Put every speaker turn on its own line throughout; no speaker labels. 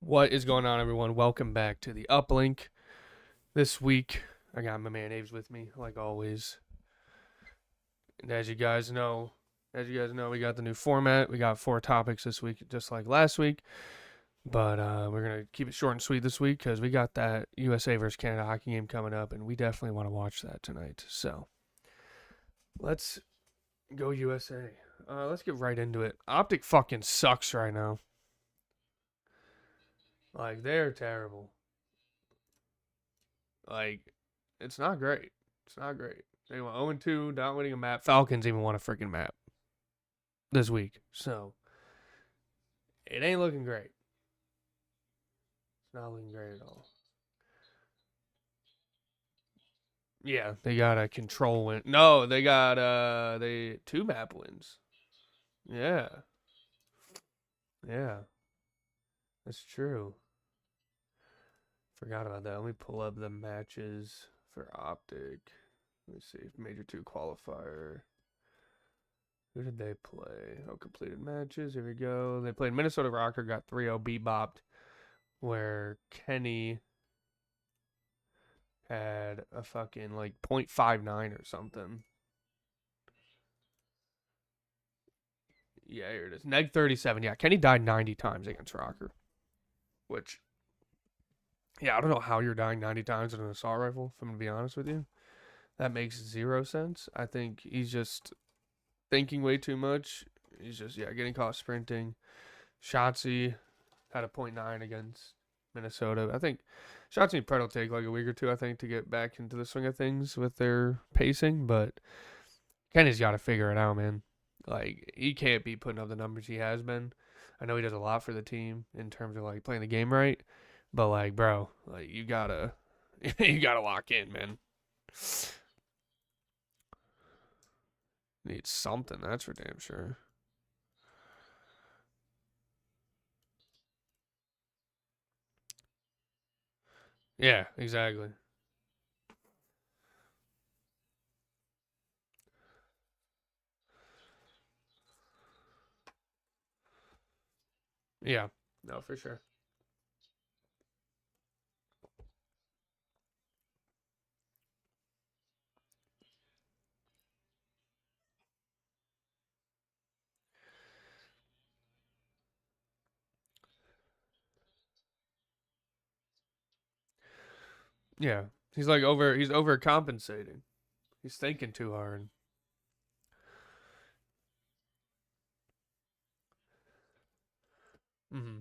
What is going on, everyone? Welcome back to the Uplink. This week, I got my man Aves with me, like always. And as you guys know, we got the new format. We got 4 topics this week, just like last week. But we're gonna keep it short and sweet this week because we got that USA versus Canada hockey game coming up, and we definitely want to watch that tonight. So let's go USA. Let's get right into it. Optic fucking sucks right now. Like, they're terrible. Like, it's not great. It's not great. They went 0-2, not winning a map. Falcons even won a freaking map this week. So, it ain't looking great. It's not looking great at all. Yeah, they got a control win. No, they got 2 map wins. Yeah. Yeah. That's true. Forgot about that. Let me pull up the matches for Optic. Let me see. Major 2 qualifier. Who did they play? Oh, completed matches. Here we go. They played Minnesota Rocker, got 3-0 bebopped, where Kenny had a fucking like 0.59 or something. Yeah, here it is. Neg 37. Yeah, Kenny died 90 times against Rocker. Which, yeah, I don't know how you're dying 90 times with an assault rifle, if I'm going to be honest with you. That makes 0 sense. I think he's just thinking way too much. He's just, getting caught sprinting. Shotzi had a 0.9 against Minnesota. I think Shotzi and Pret will take like a week or two, I think, to get back into the swing of things with their pacing. But Kenny's got to figure it out, man. Like, he can't be putting up the numbers he has been. I know he does a lot for the team in terms of like playing the game right, but like, bro, like you gotta lock in, man. Need something, that's for damn sure. Yeah, exactly. Yeah, no, for sure. Yeah, he's overcompensating. He's thinking too hard. Mm-hmm.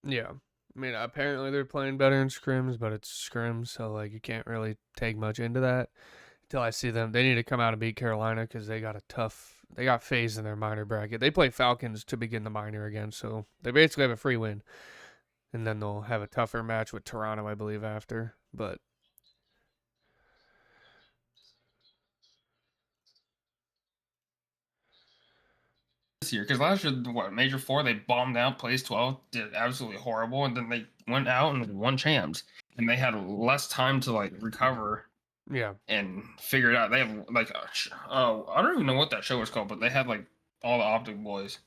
Yeah. I mean, apparently they're playing better in scrims, but it's scrims, so like you can't really take much into that until I see them. They need to come out and beat Carolina because they got phased in their minor bracket. They play Falcons to begin the minor again, so they basically have a free win, and then they'll have a tougher match with Toronto, I believe, after. But
this year because last year, what Major 4 they bombed out, placed 12, did absolutely horrible, and then they went out and won champs, and they had less time to like recover
yeah,
and figure it out. They have like I don't even know what that show was called, but they had like all the Optic boys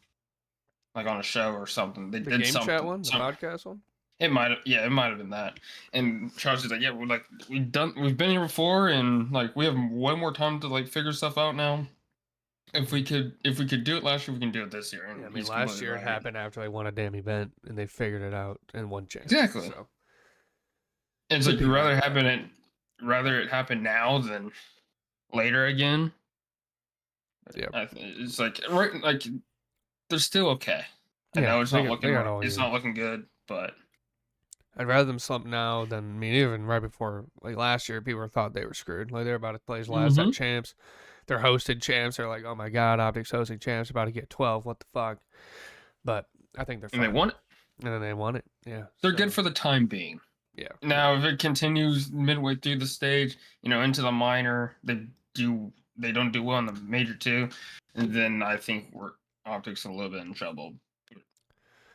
like on a show or something. They
the
did
game chat
something.
one, the podcast one.
It might have, yeah, it might have been that. And Charles is like, yeah, we've been here before, and like we have way more time to like figure stuff out now. If we could do it last year, we can do it this year. And
Yeah, I mean,
he's
last
completely
year it
right.
happened after they won a damn event and they figured it out and won champs.
Exactly.
So
And it's like you rather it happen now than later again.
Yeah,
It's like right, like they're still okay. I
yeah,
know it's not looking
they got
right.
all
It's
year.
not looking good, but
I'd rather them slump now than, I mean, even right before, like last year, people thought they were screwed. Like, they're about to play his last at champs. They're hosted champs. They're like, oh my God, Optics hosting champs, about to get 12. What the fuck? But I think they're fine.
And they won it.
And then they won it. Yeah.
They're good for the time being.
Yeah.
Now, if it continues midway through the stage, into the minor, they don't do well in the major 2, and then I think we're Optics a little bit in trouble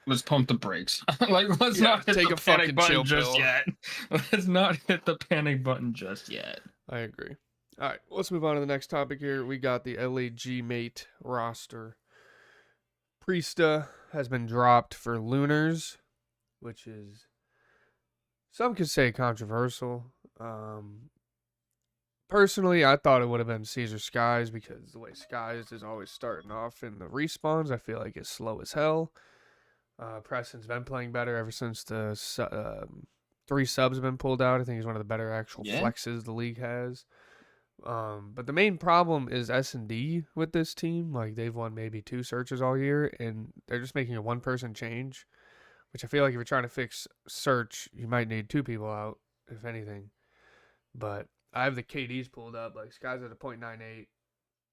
let's pump the brakes. Like, let's
Yeah,
not hit
take
the
a
panic
fucking
button
chill
just
pill.
yet. Let's not hit the panic button just yet.
I agree. All right, let's move on to the next topic here. We got the LAG mate roster. Priesta has been dropped for Lunars, which is some could say controversial. Personally, I thought it would have been Caesar Skies because the way Skies is always starting off in the respawns, I feel like it's slow as hell. Preston's been playing better ever since the 3 subs have been pulled out. I think he's one of the better actual
Yeah.
flexes the league has. But the main problem is S&D with this team. Like, they've won maybe 2 searches all year, and they're just making a 1-person change, which I feel like if you're trying to fix search, you might need 2 people out, if anything. But I have the KDs pulled up. Like, Sky's at a .98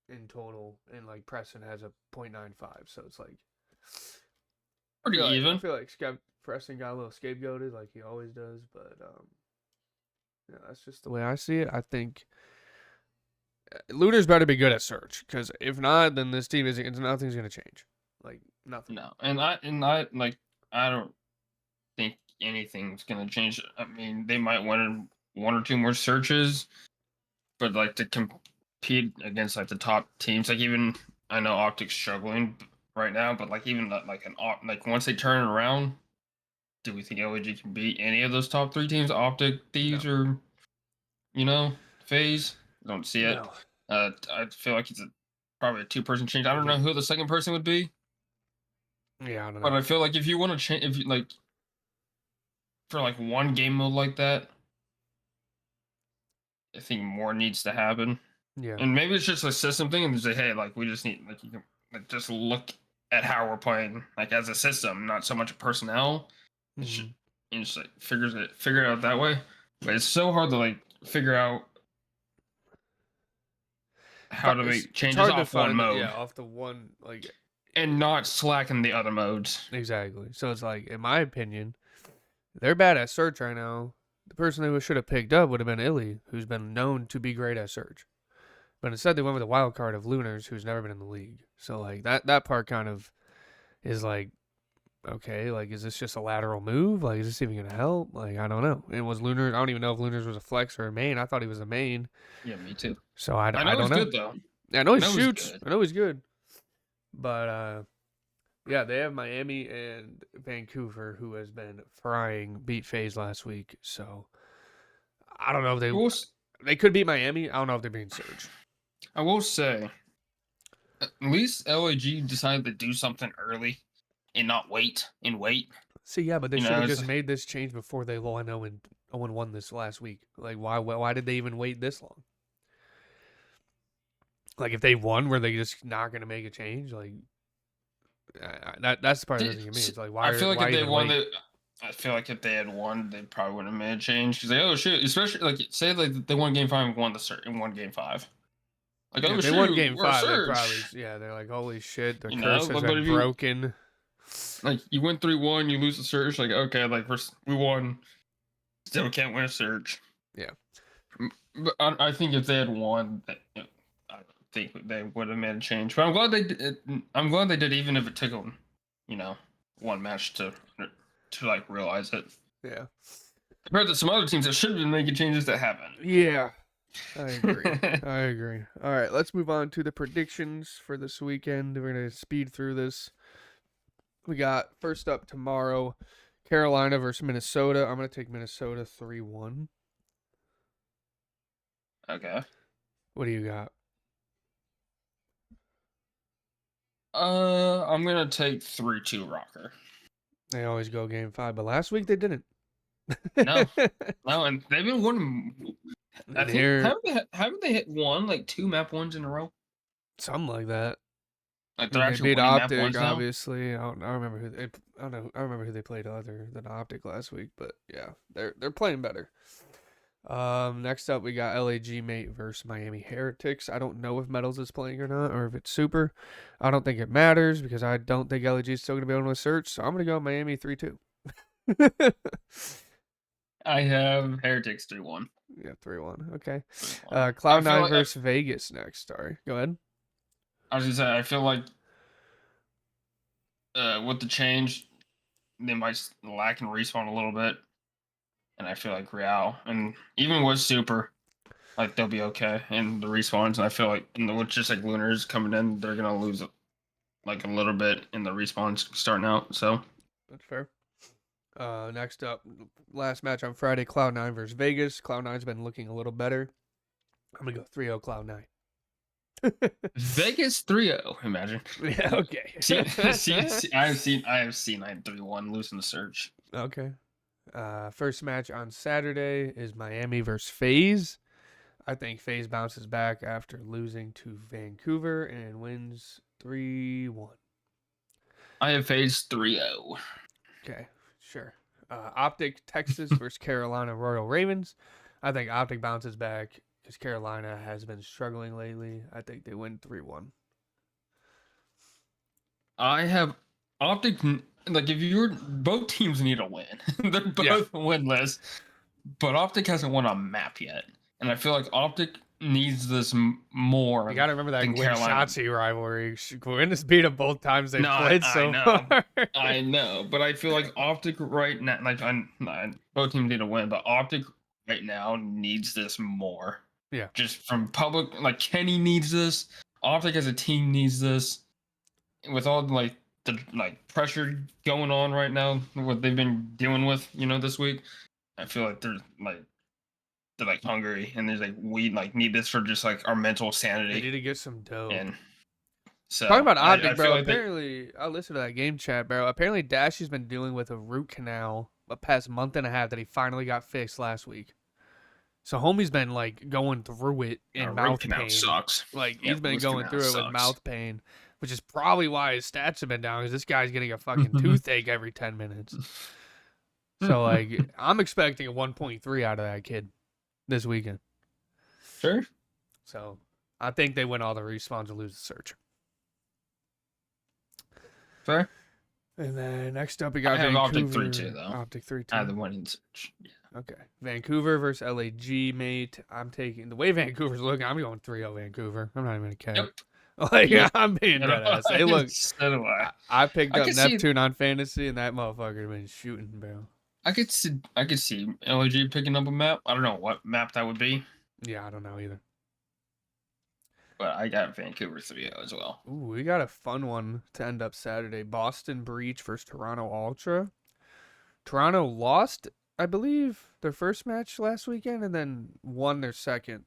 in total, and like Preston has a .95. So it's like
Pretty even.
I feel like Preston got a little scapegoated, like he always does. But yeah, that's just the way I see it. I think Luna's better be good at search, because if not, then this team isn't. Nothing's gonna change. Like nothing.
No, and I like I don't think anything's gonna change. I mean, they might win 1 or 2 more searches, but like to compete against like the top teams, like even I know Optic's struggling right now, but like even like like once they turn it around, do we think LG can beat any of those top 3 teams? Optic, Thieves,
No.
or FaZe? Don't see it.
No.
I feel like it's probably a 2-person change. I don't know who the second person would be,
Yeah, I don't
but
know.
I feel like if you want to change, if you like for like 1 game mode like that, I think more needs to happen.
Yeah.
And maybe it's just a system thing, and say, hey, like we just need like you can like just look at how we're playing like as a system, not so much personnel. It should and just like figure it out that way. But it's so hard to like figure out how to make
It's
changes
hard to
off one
find
mode
off the one like
and not slacken the other modes.
exactly. So it's like, in my opinion, they're bad at search right now. The person they should have picked up would have been Illy, who's been known to be great at search. But instead, they went with the wild card of Lunars, who's never been in the league. So like that part kind of is like, okay, like is this just a lateral move? Like is this even gonna help? Like I don't know. And was Lunars? I don't even know if Lunars was a flex or a main. I thought he was a main.
Yeah, me too.
So
I know
don't
he's
know.
good though.
I know he
I know he's
shoots.
good.
I know he's good. But yeah, they have Miami and Vancouver, who has been frying beat FaZe last week. So I don't know if they could beat Miami. I don't know if they're being Surge.
I will say, at least LAG decided to do something early and not wait and wait.
See, yeah, but they
You
should
know,
have
it's
just made this change before they won 0-1 this last week. Like, why did they even wait this long? Like, if they won, were they just not going to make a change? Like, that's the part that doesn't get me. It's like,
I feel like
why
if they
even
won,
wait?
I feel like if they had won, they probably wouldn't have made a change. Because like, oh shit, especially like say like they won game 5 and won and won game 5. Like,
Yeah,
oh
if they
shoot,
won game
we're a
5, they
surge.
probably, they're like, holy shit, the
You
curse
know,
has
but
been
if you
broken.
like you win 3-1, you lose the surge. Like okay, like we won, still can't win a surge.
Yeah.
But I think if they had won, I think they would have made a change. But I'm glad they did. I'm glad they did, even if it took them, 1 match to like realize it.
Yeah.
Compared to some other teams that should have been making changes that haven't.
Yeah. I agree. I agree. All right, let's move on to the predictions for this weekend. We're going to speed through this. We got first up tomorrow, Carolina versus Minnesota. I'm going to take Minnesota 3-1.
Okay.
What do you got?
I'm gonna take 3-2 Rocker.
They always go game 5, but last week they didn't.
No, and they've been winning. I think haven't they hit one like 2 map ones in a row?
Something like that.
Like they're
They
actually
beat
winning map
Optic,
ones now.
obviously. I remember who they. I don't know. I remember who they played other than Optic last week, but yeah, they're playing better. Next up we got LAG mate versus Miami Heretics. I don't know if Metals is playing or not, or if it's Super. I don't think it matters because I don't think LAG is still gonna be able to search. So I'm gonna go Miami 3-2.
I have Heretics 3-1.
Yeah, 3-1. Okay.
3-1.
Cloud9 versus Vegas next. Sorry, go ahead.
I was gonna say I feel like with the change, they might lack in respawn a little bit, and I feel like Real and even with Super, like they'll be okay in the respawns. And I feel like with just like Lunars coming in, they're gonna lose like a little bit in the respawns starting out. So
That's fair. Next up, last match on Friday, Cloud9 versus Vegas. Cloud9's been looking a little better. I'm gonna go 3-0 Cloud9.
Vegas 3-0. Imagine.
Yeah. Okay.
I have seen 9-3-1 losing the Surge.
Okay. First match on Saturday is Miami versus FaZe. I think FaZe bounces back after losing to Vancouver and wins 3-1.
I have FaZe 3-0.
Okay, sure. Optic Texas versus Carolina Royal Ravens. I think Optic bounces back because Carolina has been struggling lately. I think they win 3-1.
I have Optic. Like if you're both teams need a win, they're both winless, but Optic hasn't won a map yet, and I feel like Optic needs this more.
You gotta remember that
than
Gwyn
Carolina.
Shotzi rivalry. Gwyn has beat him both times they've
No,
played
I
so
know.
far.
I know, but I feel like Optic right now, both teams need to win, but Optic right now needs this more.
Yeah.
Just from public, like Kenny needs this. Optic as a team needs this. With all the pressure going on right now, what they've been dealing with, this week, I feel like they're hungry, and there's we need this for just like our mental sanity.
They need to get some dough.
And so
talking about Optic,
I
bro.
feel like
Apparently, I listened to that game chat, bro. Apparently, Dashy's been dealing with a root canal the past month and a half that he finally got fixed last week. So homie's been going through it in mouth pain.
Sucks.
He's been going through it with mouth pain, which is probably why his stats have been down because this guy's getting a fucking toothache every 10 minutes. So I'm expecting a 1.3 out of that kid this weekend.
Sure.
So I think they win all the respawns and lose the search.
Fair.
And then next up we got
Vancouver.
Optic
3-2 though.
Optic 3-2.
I have the winning search. Yeah.
Okay. Vancouver versus LAG, mate. I'm taking the way Vancouver's looking. I'm going 3-0 Vancouver. I'm not even gonna care.
Yep.
I'm being dead ass. They look.
So do I.
I picked up Neptune on fantasy, and that motherfucker been shooting, bro.
I could see LAG picking up a map. I don't know what map that would be.
Yeah, I don't know either.
But I got Vancouver 3-0 as well.
Ooh, we got a fun one to end up Saturday. Boston Breach versus Toronto Ultra. Toronto lost, I believe, their first match last weekend and then won their second.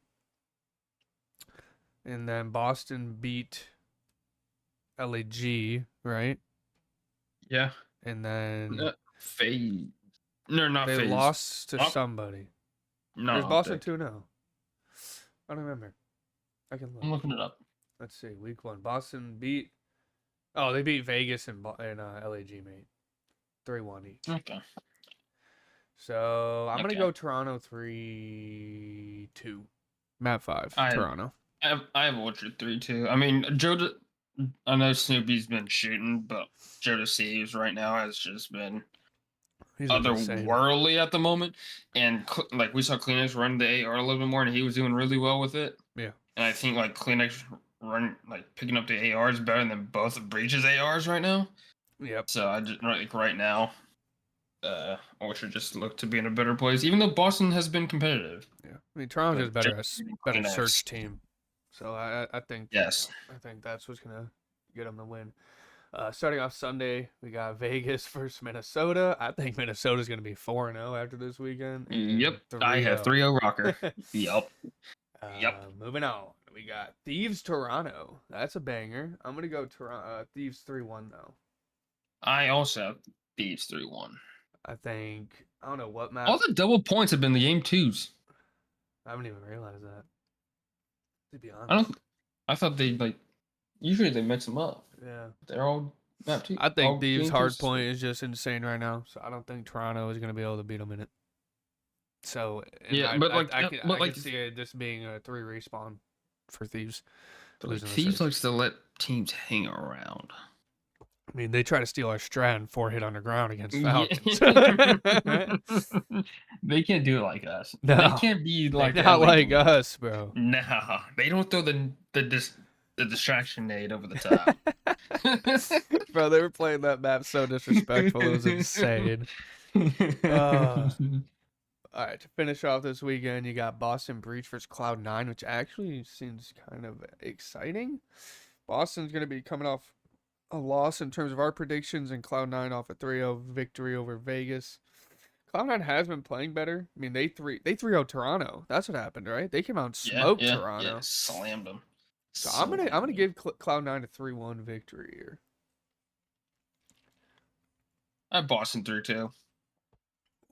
And then Boston beat LAG, right?
Yeah.
And then
FaZe. No, not
they
FaZe.
lost to somebody.
No.
There's Boston 2-0. I don't remember. I can look.
I'm looking it up.
Let's see. Week 1. Boston beat. Oh, they beat Vegas and LAG, mate. 3-1 each.
Okay.
So I'm gonna go Toronto 3-2. Map 5. Toronto.
I have Orchard 3-2. I mean, I know Snoopy's been shooting, but Joe Aves right now has just been otherworldly at the moment. And we saw Kleenex run the AR a little bit more, and he was doing really well with it.
Yeah.
And I think Kleenex run picking up the ARs better than both of Breach's ARs right now.
Yep.
So I just right now, Orchard just look to be in a better place, even though Boston has been competitive.
Yeah. I mean, Toronto's better search team. So I think
yes.
I think that's what's gonna get them to win. Starting off Sunday, we got Vegas versus Minnesota. I think Minnesota's gonna be 4-0 after this weekend.
Yep. I have 3-0 Rocker. Yep. Yep.
Moving on, we got Thieves Toronto. That's a banger. I'm gonna go Thieves 3-1 though.
I also have Thieves 3-1.
I don't know what map.
All the double points have been the game 2s.
I haven't even realized that. To be honest,
I thought they usually they mix them up.
Yeah,
they're all map 2.
I think Thieves hard point is just insane right now. So I don't think Toronto is gonna be able to beat them in it. So
yeah,
I can see it just being a 3 respawn for Thieves.
But Thieves likes to let teams hang around.
I mean, they try to steal our strat and 4 hit underground against Falcons.
They can't do it like us.
No,
they can't be like
not like us, bro.
Nah, they don't throw the the distraction nade over the top.
Bro, they were playing that map so disrespectful. It was insane. All right, to finish off this weekend, you got Boston Breach versus Cloud9, which actually seems kind of exciting. Boston's going to be coming off a loss in terms of our predictions, and Cloud9 off a 3-0 victory over Vegas. Cloud9 has been playing better. I mean, they 3-0 Toronto. That's what happened, right? They came out and smoked
Yeah.
Toronto.
Slammed them.
So I'm gonna give Cloud9 a 3-1 victory here.
I have Boston 3-2.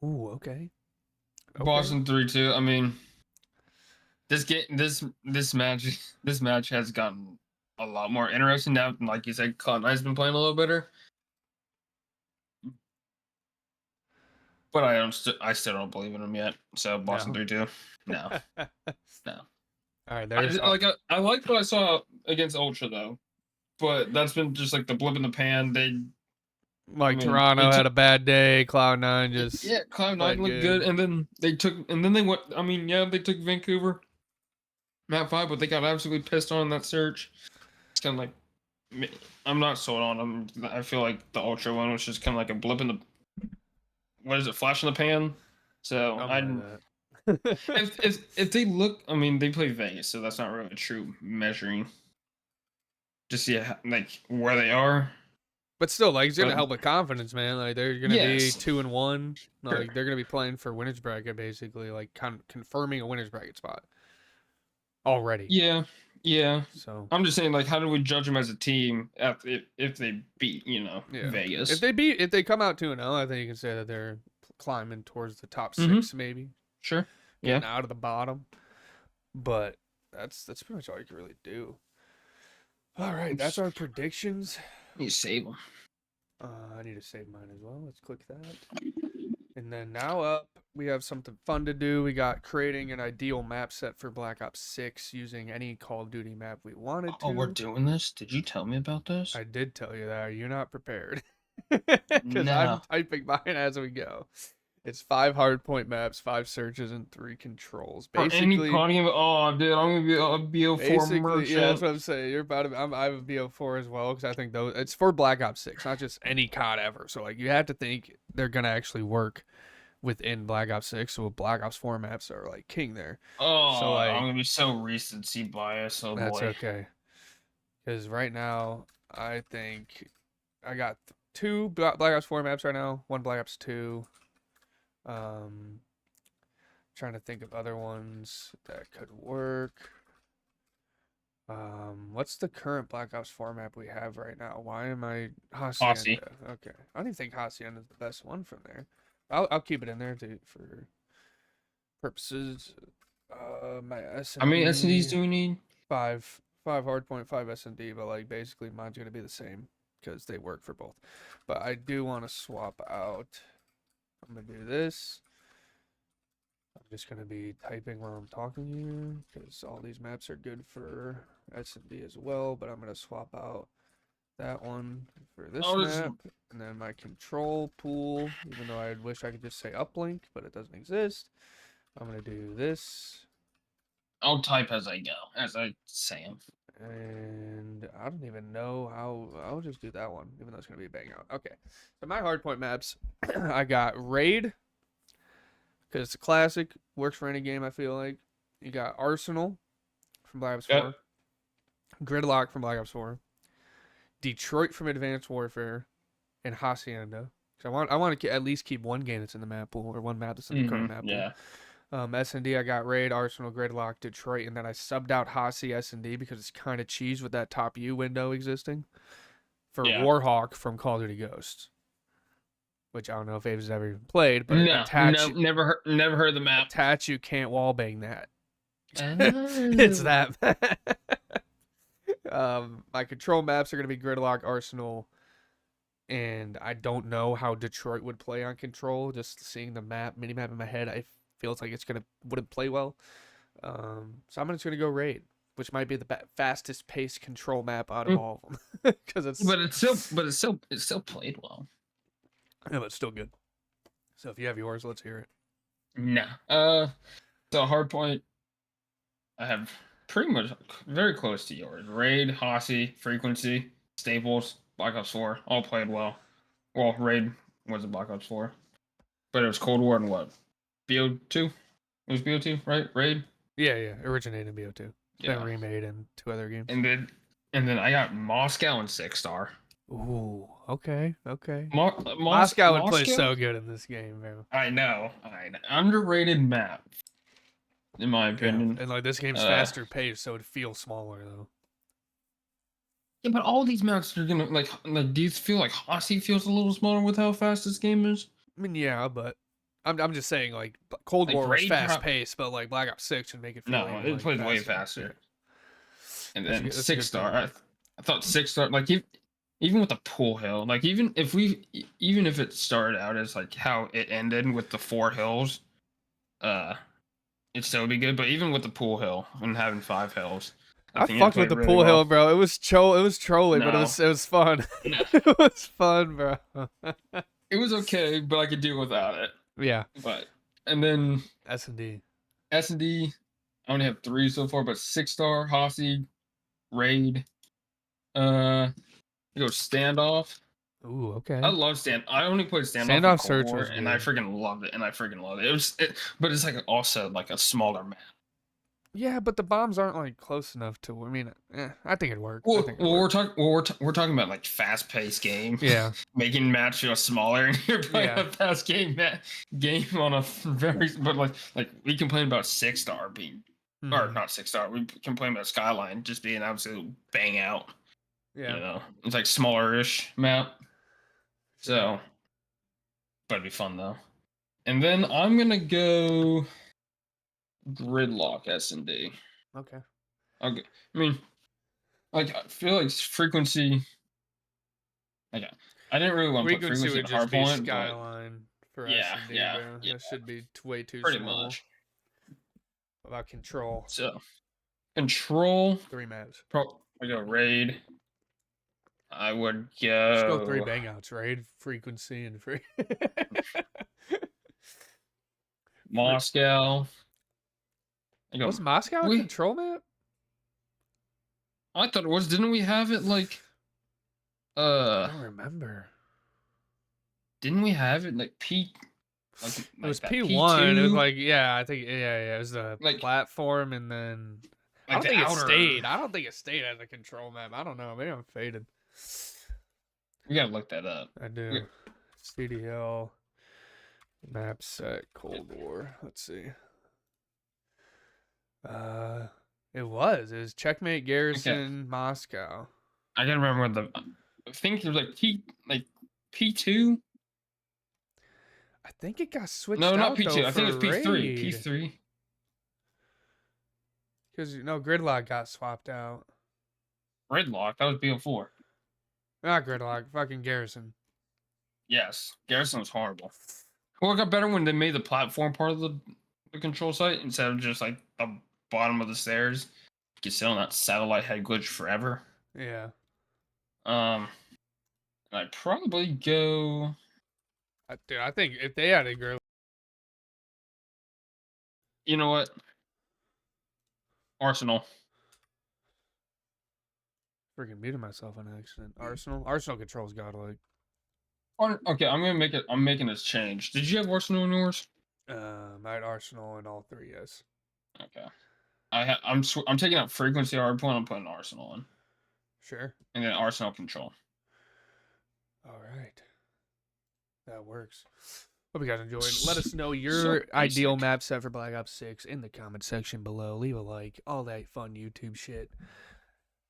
Ooh, okay.
Boston 3-2. I mean, this match has gotten a lot more interesting now. Like you said, Cloud9's been playing a little better. But I still don't believe in them yet. So Boston 3-2. No. No.
All right, there's
I like what I saw against Ultra though. But that's been just like the blip in the pan.
Toronto had a bad day. Cloud9 just
Cloud9 looked good, and then they went. I mean, yeah, they took Vancouver, map 5, but they got absolutely pissed on that search. It's kind of like I'm not sold on them. I feel like the Ultra one was just kind of like a blip in the what is it, flash in the pan. So if they look, I mean, they play Vegas, so that's not really a true measuring. Just see like where they are.
But still, like, it's gonna help with confidence, man. Like, they're gonna be 2-1. Like,
Sure.
they're gonna be playing for winners bracket, basically, like confirming a winners bracket spot already.
Yeah.
So
I'm just saying, like, how do we judge them as a team if they beat, Vegas?
If they come out 2-0, I think you can say that they're climbing towards the top 6, maybe.
Sure.
Getting out of the bottom. But that's pretty much all you can really do. All right, that's our predictions.
You save them.
I need to save mine as well. Let's click that. And then now up, we have something fun to do. We got creating an ideal map set for Black Ops 6 using any Call of Duty map we wanted to.
Oh, we're doing this? Did you tell me about this?
I did tell you that. Are you not prepared? Because I'm typing mine as we go. It's 5 hardpoint maps, 5 searches, and 3 controls. Basically,
oh, dude, I'm gonna be a BO4 merchant.
Yeah, that's what I'm saying. You're about to. I have a BO4 as well because I think those. It's for Black Ops 6, not just any COD ever. So like, you have to think they're gonna actually work within Black Ops 6. So Black Ops 4 maps are like king there.
Oh,
so like,
I'm gonna be so recency biased. Oh
that's
boy.
okay. Because right now, I think I got 2 Black Ops 4 maps right now. 1 Black Ops 2. Trying to think of other ones that could work. What's the current Black Ops 4 map we have right now? Why am I Hacienda? Okay, I don't even think Hacienda is the best one from there. I'll keep it in there for purposes. My SND.
How many SNDs do we need?
5 hardpoint, 5 SND, but like basically mine's gonna be the same because they work for both. But I do want to swap out. I'm gonna do this. I'm just going to be typing while I'm talking here because all these maps are good for S&D as well, but I'm going to swap out that one for this map and then my control pool, even though I wish I could just say uplink, but it doesn't exist. I'm going to do this.
I'll type as I go, as I say them.
And I don't even know how. I'll just do that one, even though it's going to be a bang out. Okay, so my hardpoint maps, I got Raid, because it's a classic, works for any game, I feel like. You got Arsenal from Black Ops 4. Gridlock from Black Ops 4. Detroit from Advanced Warfare. And Hacienda. Because I want to at least keep one game that's in the map pool, or one map that's in the current map pool. S&D, I got Raid, Arsenal, Gridlock, Detroit, and then I subbed out Hasi S&D because it's kind of cheese with that top U window existing. For Warhawk from Call of Duty Ghosts. Which I don't know if Aves has ever even played, but
never heard of the map.
Attach, you can't wallbang that. It's that my control maps are going to be Gridlock, Arsenal, and I don't know how Detroit would play on control. Just seeing the mini map in my head, I feels like wouldn't play well. So I'm just going to go Raid, which might be the fastest paced control map out of all of them.
But it's still played well.
Yeah, but it's still good. So if you have yours, let's hear it.
Nah. So hardpoint, I have pretty much very close to yours. Raid, Hossy, Frequency, Staples, Black Ops 4, all played well. Well, Raid was a Black Ops 4, but it was Cold War and what? BO2? It was BO2, right? Raid.
Yeah. Originated in BO2. Then
Yeah.
remade in 2 other games.
And then I got Moscow and 6-star.
Ooh, okay.
Moscow.
Moscow would play so good in this game, bro.
I know. Underrated map, in my
Yeah,
opinion.
and like this game's faster paced, so it feels smaller though.
Yeah, but all these maps are gonna like. Do you feel like Hossy feels a little smaller with how fast this game is?
I mean, yeah, but I'm just saying like Cold
Like
War was
Raid
fast paced, but like Black Ops 6 would make it feel
No,
even
it
like
plays way
faster.
faster.
Yeah.
And
That's
then
that's a good
6-star.
point.
I thought 6-star. Like even with the pool hill, like even if it started out as like how it ended with the 4 hills, it'd still be good. But even with the pool hill and having 5 hills, I
I
think it
fucked with
played
the
really
pool
well.
hill, bro. It was trolling, but
No,
it was fun.
no,
It was fun, bro.
it was okay, but I could do without it.
Yeah.
But and then
S&D.
S&D, I only have 3 so far, but 6-star, Hossy, Raid, you go Standoff.
Ooh,
I
okay.
love I only played Standoff in
Standoff
Cold
Search
War,
was
and I
good.
freaking loved it. But it's like also like a smaller map.
Yeah, but the bombs aren't like close enough to. I mean, I think it worked. I
Well,
think it
well, we're
worked.
talking. We're talking about like fast-paced game,
Yeah,
making maps feel smaller, and you're playing
yeah.
a fast game on a very. But like we complain about 6-star being, or
Mhm.
not 6-star. We complain about Skyline just being absolute bang out.
Yeah.
It's like smaller-ish map.
Sure.
So, but it'd be fun though. And then I'm gonna go Gridlock S&D.
Okay.
Okay. I mean, like I feel like frequency. Like I didn't really want to put
Frequency
frequency
would
in
just be
hardpoint, but
Skyline for
yeah,
S&D,
yeah,
bro.
yeah,
That should be way too
pretty
small.
much.
What about Control?
So control.
3 maps.
I go raid. I would
Just go 3
go
bangouts, right? Frequency and free.
Moscow. I go.
Was Moscow a
We.
Control map?
I thought it was. Didn't we have it like?
I don't remember.
Didn't we have it like P?
It was
Like that
P1. It was
P2.
like, yeah, I think, yeah. It was the
Like
platform, and then I don't
the
think it
outer.
stayed. I don't think it stayed as a Control map. I don't know. Maybe I'm faded.
We gotta look that up.
I do. CDL map set Cold War. Let's see. It was Checkmate Garrison Moscow.
I can't remember what I think it was like P2.
I think it got switched
No, not
out
P2.
though
I think
for
it's P3.
raid.
P3.
Because Gridlock got swapped out.
Gridlock. That was BO4.
Not Gridlock, fucking Garrison.
Yes. Garrison was horrible. Well, it got better when they made the platform part of the control site instead of just like the bottom of the stairs. You could sit on that satellite head glitch forever.
Yeah.
I'd probably go.
Dude, I think if they had a Gridlock.
You know what? Arsenal.
Freaking muted myself on accident. Arsenal controls godlike.
Okay, I'm gonna make it. I'm making this change. Did you have Arsenal in yours?
I had Arsenal in all 3, yes.
Okay. I'm taking out frequency hardpoint. I'm putting Arsenal in,
Sure.
and then Arsenal control.
All right. That works. Hope you guys enjoyed. Let us know
So
your ideal
basic.
map set for Black Ops 6 in the comment section below. Leave a like, all that fun YouTube shit.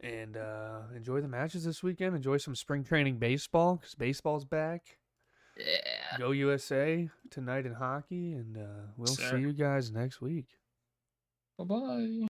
And enjoy the matches this weekend. Enjoy some spring training baseball, because baseball's back.
Yeah.
Go USA tonight in hockey, and we'll see you guys next week.
Bye bye.